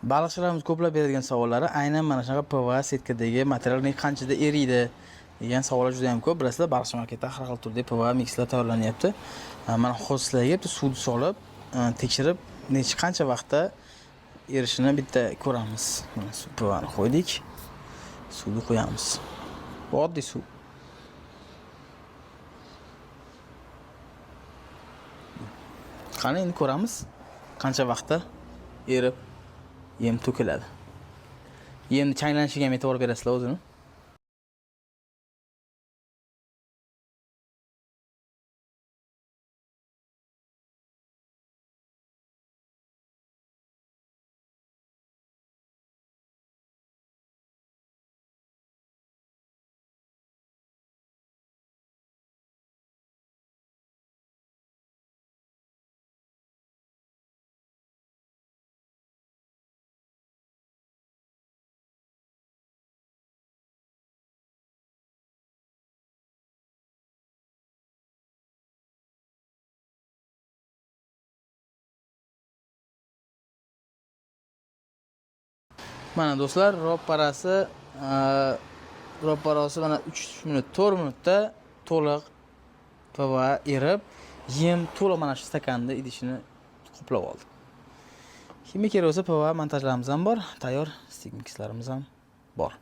Baliqchilarimiz ko'plab beradigan savollari aynan mana shunaqa PVA setkadagi materialning qanchada eriydi degan savollar juda ham ko'p. Bilasizlar, baliqchi marketda har xil turdagi PVA mikslar tayyorlanyapti. Mana hozir sizlarga bitta suvni solib, tekshirib, qancha vaqtda erishini bitta ko'ramiz. Mana suv PVAni qo'ydik. Suvni qo'yamiz. Oddiy suv. Qani endi ko'ramiz qancha vaqtda erib yem to'kiladi. Yemni changlanishiga ham e'tibor berasizlar o'zini. Mana do'stlar, ro'parasi mana 3 minut, 4 minutda to'liq PVA erib, yem to'liq mana shu stakanda idishini qoplab oldi. Kimga kerak bo'lsa PVA montajlarimiz ham bor, tayyor stikmikslarimiz ham bor.